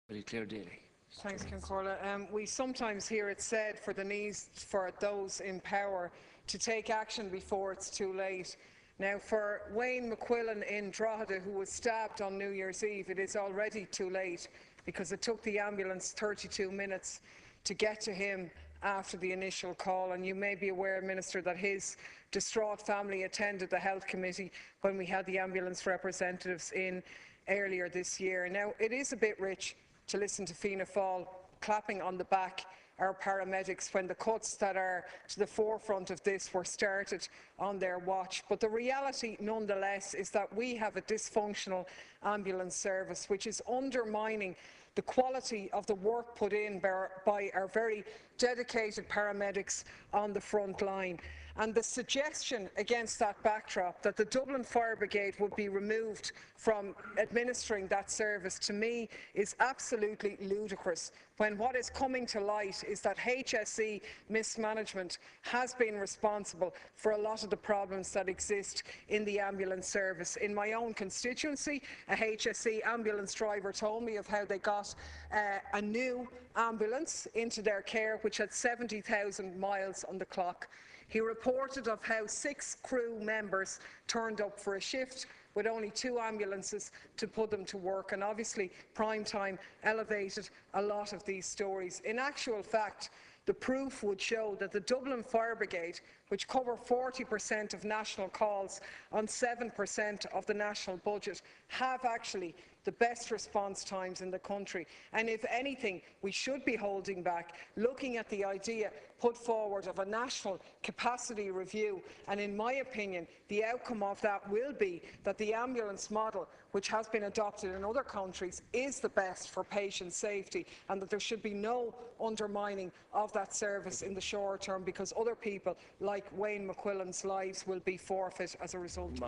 Clare Daly. Thanks, Concordia. We sometimes hear it said for the needs for those in power to take action before it's too late. Now, for Wayne McQuillan in Drogheda, who was stabbed on New Year's Eve, it is already too late because it took the ambulance 32 minutes to get to him after the initial call. And you may be aware, Minister, that his distraught family attended the Health Committee when we had the ambulance representatives in earlier this year. Now, it is a bit rich to listen to Fianna Fáil clapping on the back our paramedics when the cuts that are to the forefront of this were started on their watch. But the reality, nonetheless, is that we have a dysfunctional ambulance service which is undermining the quality of the work put in by our very dedicated paramedics on the front line. And the suggestion against that backdrop that the Dublin Fire Brigade would be removed from administering that service, to me, is absolutely ludicrous, when what is coming to light is that HSE mismanagement has been responsible for a lot of the problems that exist in the ambulance service. In my own constituency, a HSE ambulance driver told me of how they got a new ambulance into their care which had 70,000 miles on the clock. He reported of how 6 crew members turned up for a shift with only 2 ambulances to put them to work, and obviously prime time elevated a lot of these stories. In actual fact, the proof would show that the Dublin Fire Brigade, which cover 40% of national calls on 7% of the national budget, have actually the best response times in the country. And if anything, we should be holding back, looking at the idea put forward of a national capacity review. And in my opinion, the outcome of that will be that the ambulance model, which has been adopted in other countries, is the best for patient safety, and that there should be no undermining of that service in the short term, because other people like Wayne McQuillan's lives will be forfeit as a result of it.